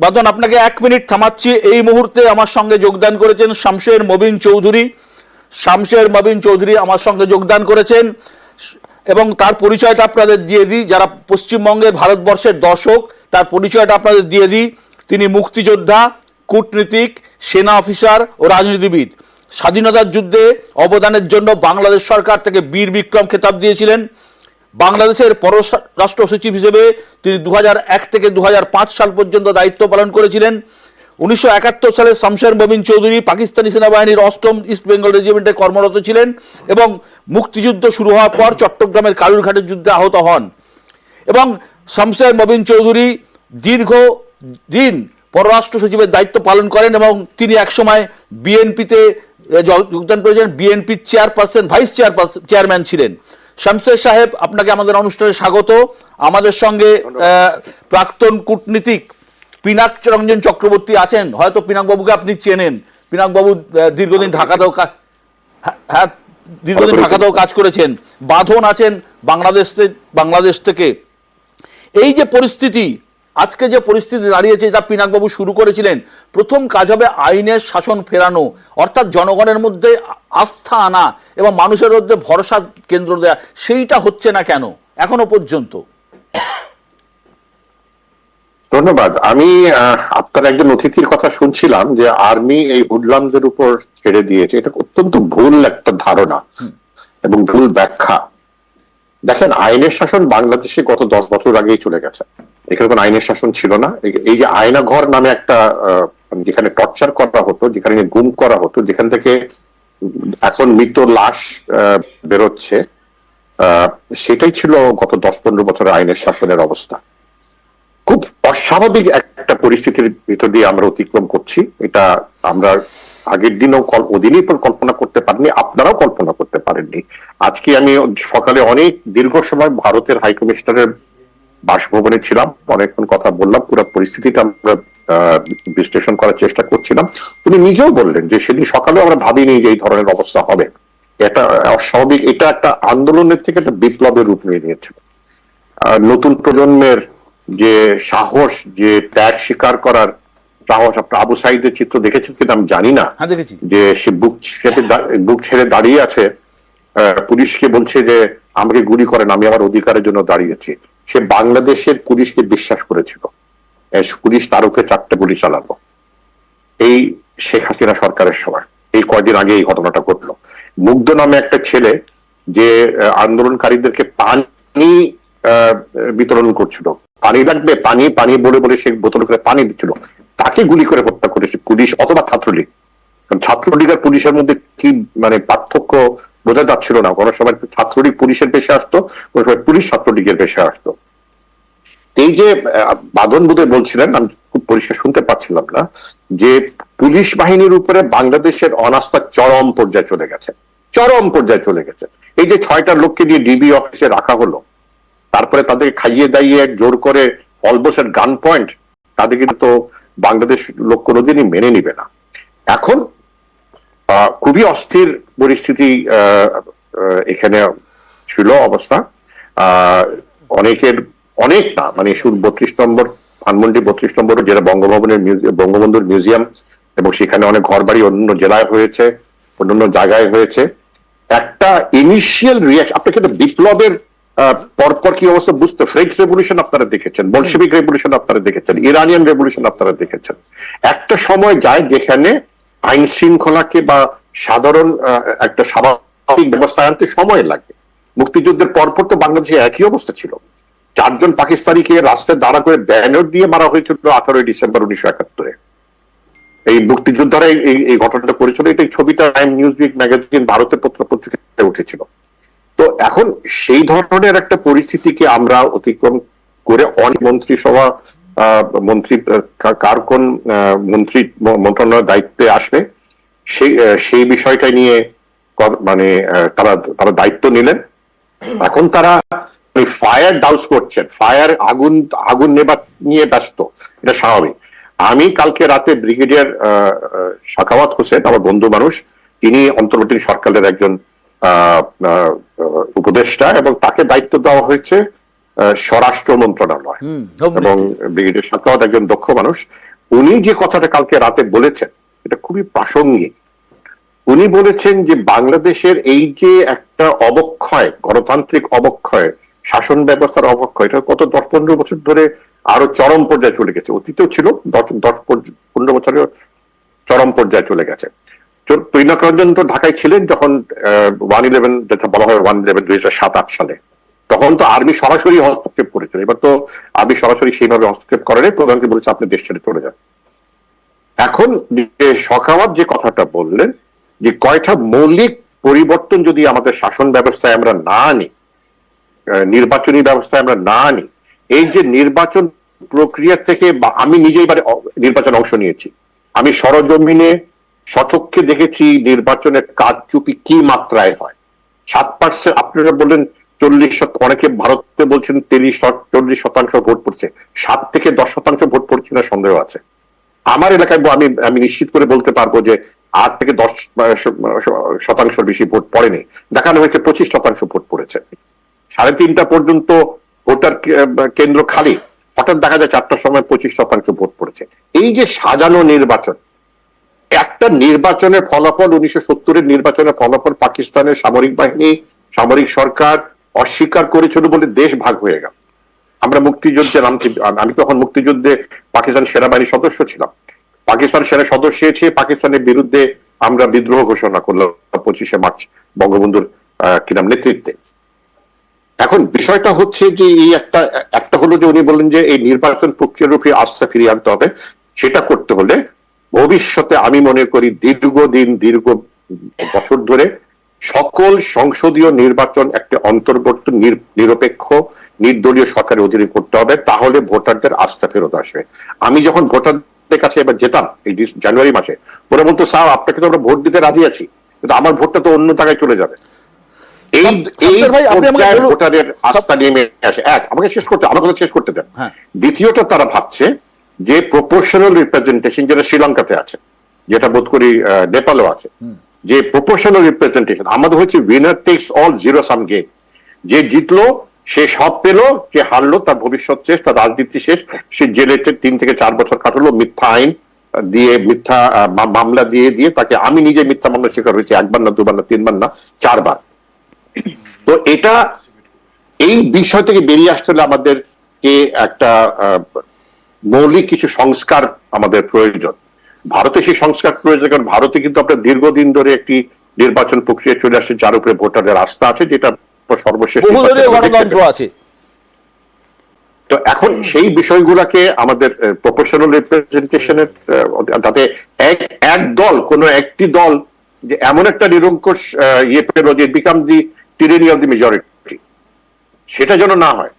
বাদন, আপনাকে 1 মিনিট থামাচ্ছি। এই মুহূর্তে আমার সঙ্গে যোগদান করেছেন শামশের মবিন চৌধুরী। শামশের মবিন চৌধুরী আমার সঙ্গে যোগদান করেছেন এবং তার পরিচয়টা আপনাদের দিয়ে দিই, যারা পশ্চিমবঙ্গের ভারতবর্ষের দর্শক তার পরিচয়টা আপনাদের দিয়ে দিই। তিনি মুক্তিযোদ্ধা, কূটনীতিক, সেনা অফিসার ও রাজনীতিবিদ। স্বাধীনতার যুদ্ধে অবদানের জন্য বাংলাদেশ সরকার থেকে বীর বিক্রম খেতাব দিয়েছিলেন। বাংলাদেশের পররাষ্ট্র সচিব হিসেবে তিনি 2001 থেকে 2005 সাল পর্যন্ত দায়িত্ব পালন করেছিলেন। 1971 সালে শামশের মবিন চৌধুরী পাকিস্তানি সেনাবাহিনীর 8ম ইস্ট বেঙ্গল রেজিমেন্টে কর্মরত ছিলেন এবং মুক্তিযুদ্ধ শুরু হওয়ার পর চট্টগ্রামের কালুরঘাটের যুদ্ধে আহত হন। এবং শামশের মবিন চৌধুরী দীর্ঘদিন পররাষ্ট্র সচিবের দায়িত্ব পালন করেন এবং তিনি একসময় বিএনপিতে যোগদান করেছেন, বিএনপির চেয়ারপারসন, ভাইস চেয়ারম্যান ছিলেন। শামশের সাহেব, আপনাকে আমাদের অনুষ্ঠানে স্বাগত। আমাদের সঙ্গে প্রাক্তন কূটনীতিক পিনাক রঞ্জন চক্রবর্তী আছেন, হয়তো পিনাক বাবুকে আপনি চেনেন। পিনাক বাবু দীর্ঘদিন ঢাকাতেও কাজ করেছেন। বাঁধন আছেন বাংলাদেশ থেকে। এই যে পরিস্থিতি, আজকে যে পরিস্থিতি দাঁড়িয়েছে, যা পিনাকবাবু শুরু করেছিলেন, প্রথম কাজ হবে আইনের শাসন ফেরানো, অর্থাৎ জনগণের মধ্যে আস্থা আনা এবং মানুষের মধ্যে ভরসা কেন্দ্র দেয়া। সেইটা হচ্ছে না কেন এখনো পর্যন্ত? ধন্যবাদ। আমি আপনার একজন অতিথির কথা শুনছিলাম যে আর্মি এই হুডলামদের উপর ছেড়ে দিয়েছে। এটা অত্যন্ত ভুল একটা ধারণা এবং ভুল ব্যাখ্যা। দেখেন, আইনের শাসন বাংলাদেশে গত 10 বছর আগেই চলে গেছে। এখানে কোনো আইনের শাসন ছিল না। এই যে আয়নাঘর নামে একটা, যেখানে টর্চার করা হতো, যেখানে গুম করা হতো, যেখান থেকে এখন মৃত লাশ বেরোচ্ছে, সেটাই ছিল গত 10-15 বছরের আইনের শাসনের অবস্থা। খুব অস্বাভাবিক একটা পরিস্থিতির ভিতর দিয়ে আমরা অতিক্রম করছি। এটা আমরা আগের দিনও ওদিনই কল্পনা করতে পারিনি, আপনারাও কল্পনা করতে পারেননি। আজকে আমি সকালে অনেক দীর্ঘ সময় ভারতের হাই কমিশনারের বাসভবনে ছিলাম, অনেকক্ষণ কথা বললাম, পুরো পরিস্থিতিটা আমরা বিশ্লেষণ করার চেষ্টা করছিলাম। উনি নিজেও বললেন যে সেদিন সকালে আমরা ভাবিনি যে এই ধরনের অবস্থা হবে। এটা অস্বাভাবিক। এটা একটা আন্দোলনের থেকে একটা বিপ্লবের রূপ নিয়ে নিয়েছিল। নতুন প্রজন্মের যে সাহস, যে ত্যাগ স্বীকার করার সাহস, আপনার আবু সাইদের চিত্র দেখেছেন কিনা আমি জানি না, যে সে বুক ছেড়ে দাঁড়িয়ে আছে, পুলিশকে বলছে যে আমাকে গুলি করেন, আমি আমার অধিকারের জন্য দাঁড়িয়েছি। সে বাংলাদেশের পুলিশকে বিশ্বাস করেছিল, পুলিশ তার উপরে 4টে গুলি চালালো। এই শেখ হাসিনা সরকারের সময় এই কয়েকদিন আগে এই ঘটনাটা ঘটলো। মুগ্ধ নামে একটা ছেলে যে আন্দোলনকারীদেরকে পানি বিতরণ করছিল, পানি লাগবে, পানি পানি বলে বলে সে বোতল করে পানি দিচ্ছিল, তাকে গুলি করে হত্যা করেছে পুলিশ অথবা ছাত্রলীগ। ছাত্রলীগ আর পুলিশের মধ্যে কি মানে পার্থক্য বোঝা যাচ্ছিল না। কোনো সময় ছাত্রলীগ পুলিশের পেশে আসতো, কোনো সময় পুলিশ ছাত্রলীগের পেশে আসতো। এই যে বাঁধন বোধহয় বলছিলেন, আমি খুব পরিষ্কার শুনতে পাচ্ছিলাম না, যে পুলিশ বাহিনীর উপরে বাংলাদেশের অনাস্থা চরম পর্যায়ে চলে গেছে, চরম পর্যায়ে চলে গেছে। এই যে 6টা লোককে দিয়ে ডিবি অফিসে রাখা হলো, তারপরে তাদেরকে খাইয়ে দাইয়ে জোর করে অলমোস্ট গান পয়েন্ট, তাদের কিন্তু বাংলাদেশ লোক কোনোদিনই মেনে নিবে না। এখন খুবই অস্থির পরিস্থিতি এখানে ছিল অবস্থা। অনেক না, মানে শুধু 32 নম্বর ধানমন্ডি 32 নম্বর যেটা বঙ্গবন্ধুর মিউজিয়াম, এবং সেখানে অনেক ঘর বাড়ি অন্য জেলায় হয়েছে, অন্যান্য জায়গায় হয়েছে। একটা ইনিশিয়াল রিয়াকশন, আপনাকে একটা বিপ্লবের পরপর কি অবস্থা বুঝতে, ফ্রেঞ্চ রেভলিউশন আপনারা দেখেছেন, বলশেভিক রেভলিউশন আপনারা দেখেছেন, ইরানিয়ান রেভলিউশন আপনারা দেখেছেন। একটা সময় যায় যেখানে আইন শৃঙ্খলাকে বা সাধারণ একটা স্বাভাবিক ব্যবস্থায় আনতে সময় লাগে। মুক্তিযুদ্ধের পরপর তো বাংলাদেশে একই অবস্থা ছিল। 4 জন পাকিস্তানিকে রাস্তায় দাঁড়া করে ব্যানার দিয়ে মারা হয়েছিল 18 ডিসেম্বর 1971। এই মুক্তিযোদ্ধারাই এই ঘটনাটা করেছিল। এই ছবিটা টাইম নিউজউইক ম্যাগাজিন ভারতের পত্রিকায় উঠেছিল। তো এখন সেই ধরনের একটা পরিস্থিতিকে আমরা অতিক্রম করে অনেক মন্ত্রিসভা, মন্ত্রী কার কোন মন্ত্রী মন্ত্রণালয়ের দায়িত্বে আসবে সেই বিষয়টা নিয়ে মানে তারা দায়িত্ব নিলেন। এখন তারা ফায়ার ডাউস করছেন, আগুন নেবার নিয়ে ব্যস্ত। এটা স্বাভাবিক। আমি কালকে রাতে ব্রিগেডিয়ার সাখাওয়াত হোসেন, আমার বন্ধু মানুষ, তিনি অন্তর্বর্তী সরকারের একজন উপদেষ্টা এবং তাকে দায়িত্ব দেওয়া হয়েছে স্বরাষ্ট্র মন্ত্রণালয়, এবং ব্রিগেডিয়ার সাখাওয়াত একজন দক্ষ মানুষ। উনি যে কথাটা কালকে রাতে বলেছেন এটা খুবই প্রাসঙ্গিক। উনি বলেছেন যে বাংলাদেশের এই যে একটা অবক্ষয়, গণতান্ত্রিক অবক্ষয়, শাসন ব্যবস্থার অবক্ষয়, এটা কত 10-15 বছর ধরে আরো চরম পর্যায়ে চলে গেছে। অতীতেও ছিল, 10-15 বছরের চরম পর্যায়ে চলে গেছে। পিনাক রঞ্জন তো ঢাকায় ছিলেন যখন 1/11, যেটা বলা হয় 1/11 2007-8 সালে, তখন তো আর্মি সরাসরি হস্তক্ষেপ করেছিল। এবার তো আর্মি সরাসরি সেইভাবে হস্তক্ষেপ করেনি, প্রধানমন্ত্রী বলেছে আপনি দেশ ছেড়ে চলে যান। এখন যে শখাওয়াত যে কথাটা বললেন যে কয়টা মৌলিক পরিবর্তন যদি আমাদের শাসন ব্যবস্থায় আমরা না আনি, নির্বাচনী ব্যবস্থায় আমরা না আনি, এই যে নির্বাচন প্রক্রিয়া থেকে, আমি নিজেই নির্বাচন অংশ নিয়েছি, আমি সরজমিনে সচক্ষে দেখেছি নির্বাচনের কারচুপি কি মাত্রায় হয়। 7%, আপনারা বললেন 40%, অনেকে ভারতে বলছেন 40% ভোট পড়ছে, 7-10% ভোট পড়ছে না সন্দেহ আছে। আমার এলাকায় আমি নিশ্চিত করে বলতে পারবো যে 8-10% বেশি ভোট পড়েনি। দেখানো হয়েছে 25% ভোট পড়েছে। 3:30 পর্যন্ত ভোটার কেন্দ্র খালি, হঠাৎ দেখা যায় 4টার সময় 25% ভোট পড়েছে। এই যে সাজানো নির্বাচন, একটা নির্বাচনের ফলাফল, 1970-এর নির্বাচনের ফলাফল পাকিস্তানের সামরিক বাহিনী, সামরিক সরকার অস্বীকার করেছিল বলে দেশ ভাগ হয়ে গেল। আমরা মুক্তিযুদ্ধে আমি তখন মুক্তিযুদ্ধে পাকিস্তান সেনাবাহিনীর সদস্য ছিলাম। পাকিস্তান সেনা সদস্য হয়েছে, পাকিস্তানের বিরুদ্ধে আমরা বিদ্রোহ ঘোষণা করলাম 25শে মার্চ বঙ্গবন্ধুর নেতৃত্বে। এখন বিষয়টা হচ্ছে যে এই একটা হলো যে উনি বললেন যে এই নির্বাচন প্রক্রিয়ার উপরে আস্থা ফিরিয়ে আনতে হবে। সেটা করতে হলে ভবিষ্যতে আমি মনে করি দীর্ঘ বছর ধরে সকল সংসদীয় নির্বাচন একটা অন্তর্বর্তী নিরপেক্ষ নির্দলীয় সরকারের অধীনে করতে হবে, তাহলে ভোটারদের আস্থা ফেরত আসবে। আমি যখন ভোটারদের কাছে এবার যেতাম এই জানুয়ারি মাসে, ওরা বলতো স্যার আপনাকে তো আমরা ভোট দিতে রাজি আছি, কিন্তু আমার ভোটটা তো অন্য জায়গায় চলে যাবে। ভোটারের আস্থা নেমে আসে। আমাকে আমার কথা শেষ করতে দেন। দ্বিতীয়ত, তারা ভাবছে যে প্রপোর্শনাল রিপ্রেজেন্টেশন, যেটা শ্রীলঙ্কাতে আছে, যেটা বোধ করি নেপালও আছে, যে প্রপোর্শনাল রিপ্রেজেন্টেশন, আমাদের হচ্ছে winner tax all, zero sum game. যে জিতলো সে সব পেলো, যে হারলো তার ভবিষ্যৎ শেষ, তার রাজনীতি শেষ। সে জেলে 3 থেকে 4 বছর কাটালো মিথ্যা আইন দিয়ে, মিথ্যা মামলা দিয়ে তাকে, আমি নিজে মিথ্যা মামলা শিকার হয়েছি 1বার না 2বার না 3বার না 4বার। তো এটা, এই বিষয় থেকে বেরিয়ে আসতে হলে আমাদেরকে একটা মৌলিক কিছু সংস্কার আমাদের প্রয়োজন। ভারতে সেই সংস্কার প্রয়োজন, কারণ ভারতে কিন্তু আপনার দীর্ঘদিন ধরে একটি নির্বাচন প্রক্রিয়া চলে আসছে যার উপরে ভোটারদের আস্থা আছে, যেটা সর্বশেষ গণতন্ত্র আছে। তো এখন সেই বিষয়গুলোকে আমাদের প্রপোর্শনাল রিপ্রেজেন্টেশনের, যাতে এক দল, কোন একটি দল যে এমন একটা নিরঙ্কুশ পেল যে become the tyranny of the majority, সেটা যেন না হয়।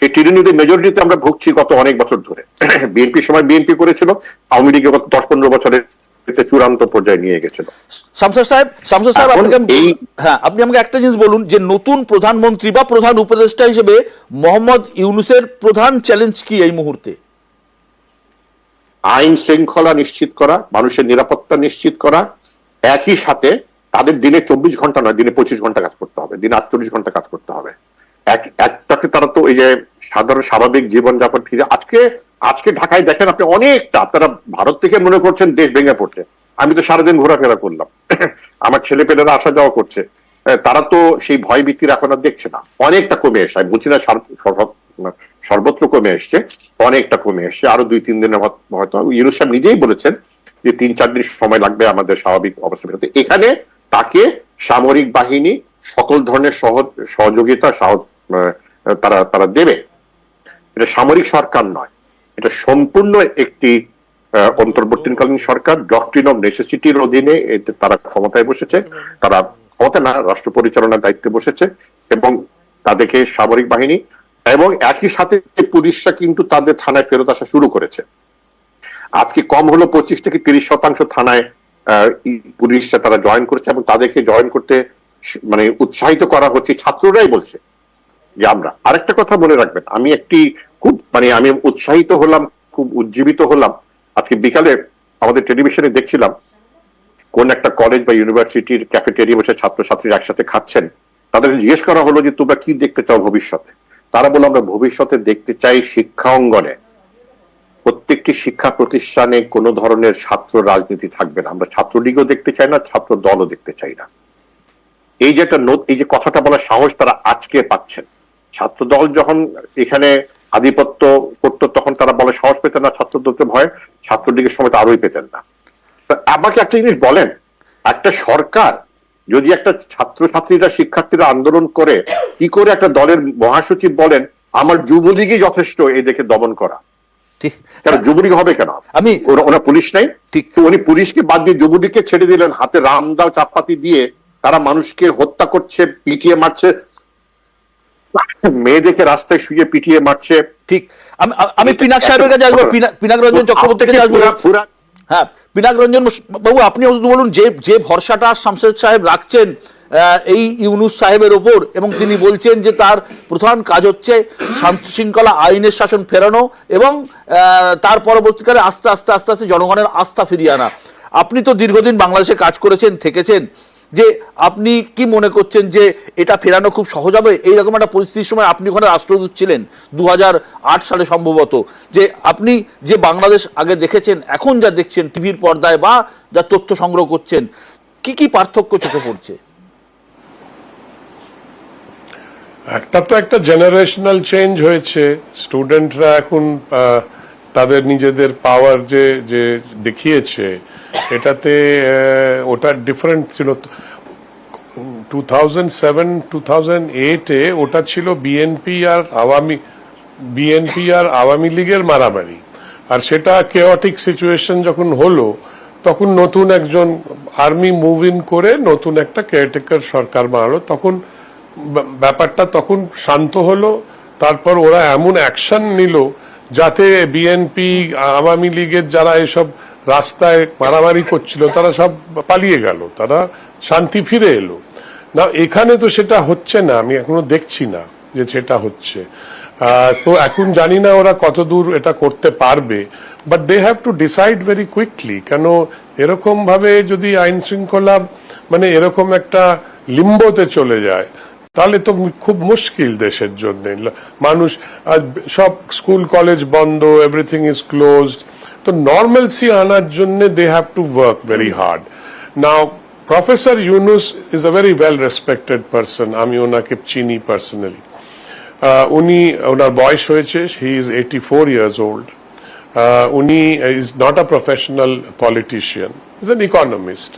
এই টিরেনি অফ দি মেজরিটিতে আমরা ভুগছি গত অনেক বছর ধরে। বিএনপি সময় বিএনপি করেছিল, আওয়ামী লীগে গত 10-15 বছরে চূড়ান্ত পর্যায়ে নিয়ে গেছিল। শামসুর সাহেব, আপনি আমাকে একটা জিনিস বলুন যে নতুন প্রধানমন্ত্রী বা প্রধান উপদেষ্টা হিসেবে মোহাম্মদ ইউনূসের প্রধান চ্যালেঞ্জ কি এই মুহূর্তে? আইন শৃঙ্খলা নিশ্চিত করা, মানুষের নিরাপত্তা নিশ্চিত করা, একই সাথে তাদের দিনে 24 ঘন্টা নয়, দিনে 25 ঘন্টা কাজ করতে হবে, দিনে 48 ঘন্টা কাজ করতে হবে। একটাকে তারা তো এই যে সাধারণ স্বাভাবিক জীবনযাপন ফিরে, আজকে ঢাকায় দেখেন আপনি অনেকটা, আপনারা ভারত থেকে মনে করছেন দেশ ভেঙে পড়ছে, আমি তো সারাদিন ঘোরাফেরা করলাম, আমার ছেলে পেলেরা আসা যাওয়া করছে, তারা তো সেই ভয় ভীতির এখন আর দেখছে না, অনেকটা কমে এসে, আমি বলছি না সর্বত্র কমে এসছে, অনেকটা কমে এসছে। আরো 2-3 দিনের হয়তো ইউনূস সাহেব নিজেই বলেছেন যে 3-4 দিন সময় লাগবে আমাদের স্বাভাবিক অবস্থা ফেরাতে। এখানে তাকে সামরিক বাহিনী সকল ধরনের সহযোগিতা তারা দেবে। এটা সামরিক সরকার নয়, এটা সম্পূর্ণ একটি অন্তর্বর্তীকালীন সরকার, ডক্ট্রিন অফ নেসেসিটির অধীনে তারা ক্ষমতায় বসেছে, তারা ক্ষমতা না রাষ্ট্র পরিচালনার দায়িত্বে বসেছে, এবং তাদেরকে সামরিক বাহিনী এবং একই সাথে পুলিশরা কিন্তু তাদের থানায় ফেরত আসা শুরু করেছে। আজকে কম হলো 25-30% থানায় পুলিশরা তারা জয়েন করেছে, এবং তাদেরকে জয়েন করতে মানে উৎসাহিত করা হচ্ছে, ছাত্ররাই বলছে যে আমরা। আরেকটা কথা মনে রাখবেন, আমি আমি উৎসাহিত হলাম, খুব উজ্জীবিত হলাম, আজকে বিকালে আমাদের টেলিভিশনে দেখছিলাম কোন একটা কলেজ বা ইউনিভার্সিটির ক্যাফেটেরিয়া বসে ছাত্রছাত্রীরা একসাথে খাচ্ছেন, তাদেরকে জিজ্ঞেস করা হলো যে তোমরা কি দেখতে চাও ভবিষ্যতে, তারা বললো আমরা ভবিষ্যতে দেখতে চাই শিক্ষা অঙ্গনে প্রত্যেকটি শিক্ষা প্রতিষ্ঠানে কোনো ধরনের ছাত্র রাজনীতি থাকবে না। আমরা ছাত্রলীগও দেখতে চাই না, ছাত্র দলও দেখতে চাই না। এই যে এই যে কথাটা বলার সাহস তারা আজকে পাচ্ছেন। ছাত্র দল যখন এখানে আধিপত্য করতো তখন তারা বলে সাহস পেতেন না, ছাত্র দলকে ভয়, ছাত্রলীগের সময় তো আরোই পেতেন না। আমাকে একটা জিনিস বলেন, একটা সরকার যদি একটা ছাত্রছাত্রীরা শিক্ষার্থীরা আন্দোলন করে, কি করে একটা দলের মহাসচিব বলেন আমার যুবলীগই যথেষ্ট এই দেখে দমন করা? কেন যুবলীগ হবে কেন? ওরা পুলিশ নাই? উনি পুলিশকে বাদ দিয়ে যুবলীগকে ছেড়ে দিলেন, হাতে রামদাও চাপাতি দিয়ে তারা মানুষকে হত্যা করছে, পিটিয়ে মারছে, মেয়েদেরকে রাস্তায় শুয়ে পিটিয়ে মারছে। ঠিক, আমি পিনাক সাহেবের কাছে আসবো, পিনাক রঞ্জন চক্রবর্তীর কাছে আসবো। হ্যাঁ, পিনাক রঞ্জন বাবু, আপনি বলুন, যে ভরসাটা শামশেদ সাহেব রাখছেন এই ইউনুস সাহেবের ওপর, এবং তিনি বলছেন যে তার প্রধান কাজ হচ্ছে শান্তি শৃঙ্খলা আইনের শাসন ফেরানো এবং তার পরবর্তীকালে আস্তে আস্তে আস্তে আস্তে জনগণের আস্থা ফিরিয়ে আনা। আপনি তো দীর্ঘদিন বাংলাদেশে কাজ করেছেন, থেকেছেন, যে আপনি কি মনে করছেন যে এটা ফেরানো খুব সহজ হবে? এইরকম একটা পরিস্থিতির সময় আপনি ওখানে রাষ্ট্রদূত ছিলেন 2008 সালে সম্ভবত, যে আপনি যে বাংলাদেশ আগে দেখেছেন এখন যা দেখছেন টিভির পর্দায় বা যা তথ্য সংগ্রহ করছেন, কি কি পার্থক্য চোখে পড়ছে? একটা জেনারেশনাল চেঞ্জ হয়েছে। স্টুডেন্টরা এখন তাদের নিজেদের পাওয়ার যে দেখিয়েছে, এটাতে ওটা ডিফারেন্ট ছিল। 2007-2008-এ ওটা ছিল বিএনপি আর আওয়ামী লীগের মারামারি, আর সেটা কেওটিক সিচুয়েশন যখন হলো তখন নতুন একজন আর্মি মুভ ইন করে নতুন একটা কেয়ারটেকার সরকার বানালো, তখন ব্যাপারটা তখন শান্ত হলো। তারপর ওরা এমন অ্যাকশন নিল যাতে বিএনপি আওয়ামী লীগের যারা এসব রাস্তায় মারামারি করছিল তারা সব পালিয়ে গেল, তারা শান্তি ফিরে এলো। না, এখানে তো সেটা হচ্ছে না, আমি এখনো দেখছি না যে সেটা হচ্ছে। তো এখন জানি না ওরা কতদূর এটা করতে পারবে, but they have to decide very quickly. কেন এরকম ভাবে যদি আইন শৃঙ্খলা মানে এরকম একটা লিম্বোতে চলে যায় তাহলে তো খুব মুশকিল দেশের জন্য। মানুষ সব স্কুল কলেজ বন্ধ, এভরিথিং ইজ ক্লোজড। তো নর্মালসি আনার জন্য they have to work very hard. Now professor Yunus is a very well respected person, আমি ওনাকে চিনি পার্সোনালি। উনি, ওনার বয়স হয়েছে, হি ইজ 84 years old. উনি is not a professional politician, is an economist.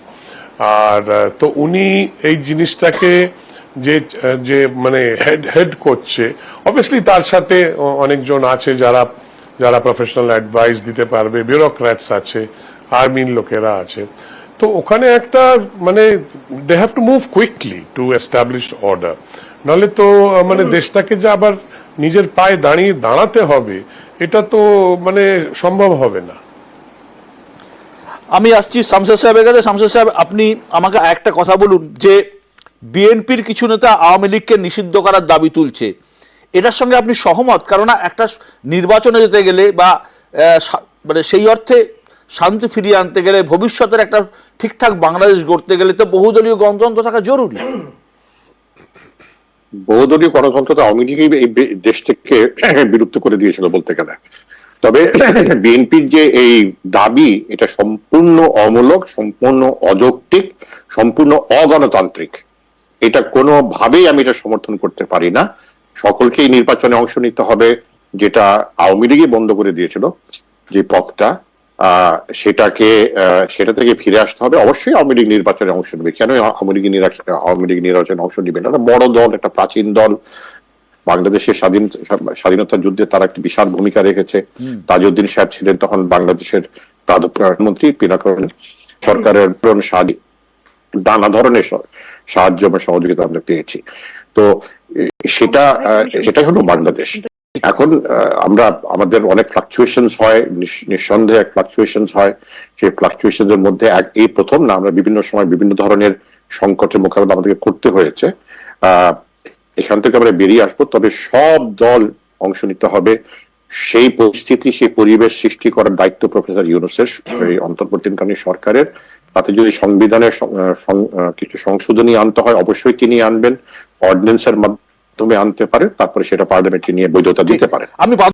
আর তো উনি এই জিনিসটাকে যে মানে হেড করছে, অবভিয়াসলি তার সাথে অনেকজন আছে যারা প্রফেশনাল অ্যাডভাইস দিতে পারবে, ব্যুরোক্র্যাটস আছে, আর্মির লোকেরা আছে। তো ওখানে একটা মানে they have to move quickly to establish order, নাহলে তো মানে দেশটাকে যে আবার নিজের পায়ে দাঁড়াতে হবে, এটা তো মানে সম্ভব হবে না। আমি আসছি শামশেদ সাহেবের কাছে। শামশেদ সাহেব, আপনি আমাকে একটা কথা বলুন, যে বিএনপির কিছু নেতা আওয়ামী লীগকে নিষিদ্ধ করার দাবি তুলছে, এটার সঙ্গে আপনি সহমত? কারণ একটা নির্বাচনে যেতে গেলে বা মানে সেই অর্থে শান্তি ফিরিয়ে আনতে গেলে, ভবিষ্যতের একটা ঠিকঠাক বাংলাদেশ গড়তে গেলে তো বহুদলীয় গণতন্ত্র থাকা জরুরি। বহুদলীয় গণতন্ত্র তো আওয়ামী লীগই এই দেশ থেকে বিলুপ্ত করে দিয়েছিল বলতে গেলে। তবে বিএনপির যে এই দাবি, এটা সম্পূর্ণ অমূলক, সম্পূর্ণ অযৌক্তিক, সম্পূর্ণ অগণতান্ত্রিক। এটা কোনোভাবেই আমি এটা সমর্থন করতে পারি না। সকলকেই নির্বাচনে অংশ নিতে হবে, যেটা আওয়ামী লীগই বন্ধ করে দিয়েছিল যে পথটা, সেটা থেকে ফিরে আসতে হবে। অবশ্যই আওয়ামী লীগ নির্বাচনে অংশ নেবে, কেন আওয়ামী লীগ নির্বাচনে অংশ নেবে না? বড় দল, একটা প্রাচীন দল, বাংলাদেশের স্বাধীনতা যুদ্ধে তারা একটা বিশাল ভূমিকা রেখেছে। তাজউদ্দিন সাহেব ছিলেন তখন বাংলাদেশের প্রধানমন্ত্রী, পিনাক সরকারের নানা ধরনের সাহায্য এবং সহযোগিতা আমরা পেয়েছি। তো সেটাই হলো বাংলাদেশ। এখন আমাদের অনেক ফ্লাকচুয়েশন হয়, নিঃসন্দেহে ফ্লাকচুয়েশন হয়। সেই ফ্লাকচুয়েশন এর মধ্যে এই প্রথম না, আমরা বিভিন্ন সময় বিভিন্ন ধরনের সংকটের মোকাবেলা আমাদেরকে করতে হয়েছে। এখান থেকে আমরা বেরিয়ে আসবো, তবে সব দল অংশ নিতে হবে। সেই পরিস্থিতি, সেই পরিবেশ সৃষ্টি করার দায়িত্ব প্রফেসর ইউনূসের, এই অন্তর্বর্তীকালীন সরকারের। তাতে যদি সংবিধানের কিছু সংশোধনী আনতে হয়, অবশ্যই তিনি আনবেন, অর্ডিন্যান্সের মাধ্যমে আনতে পারে, তারপরে সেটা পার্লামেন্টে নিয়ে বৈধতা দিতে পারে। আমি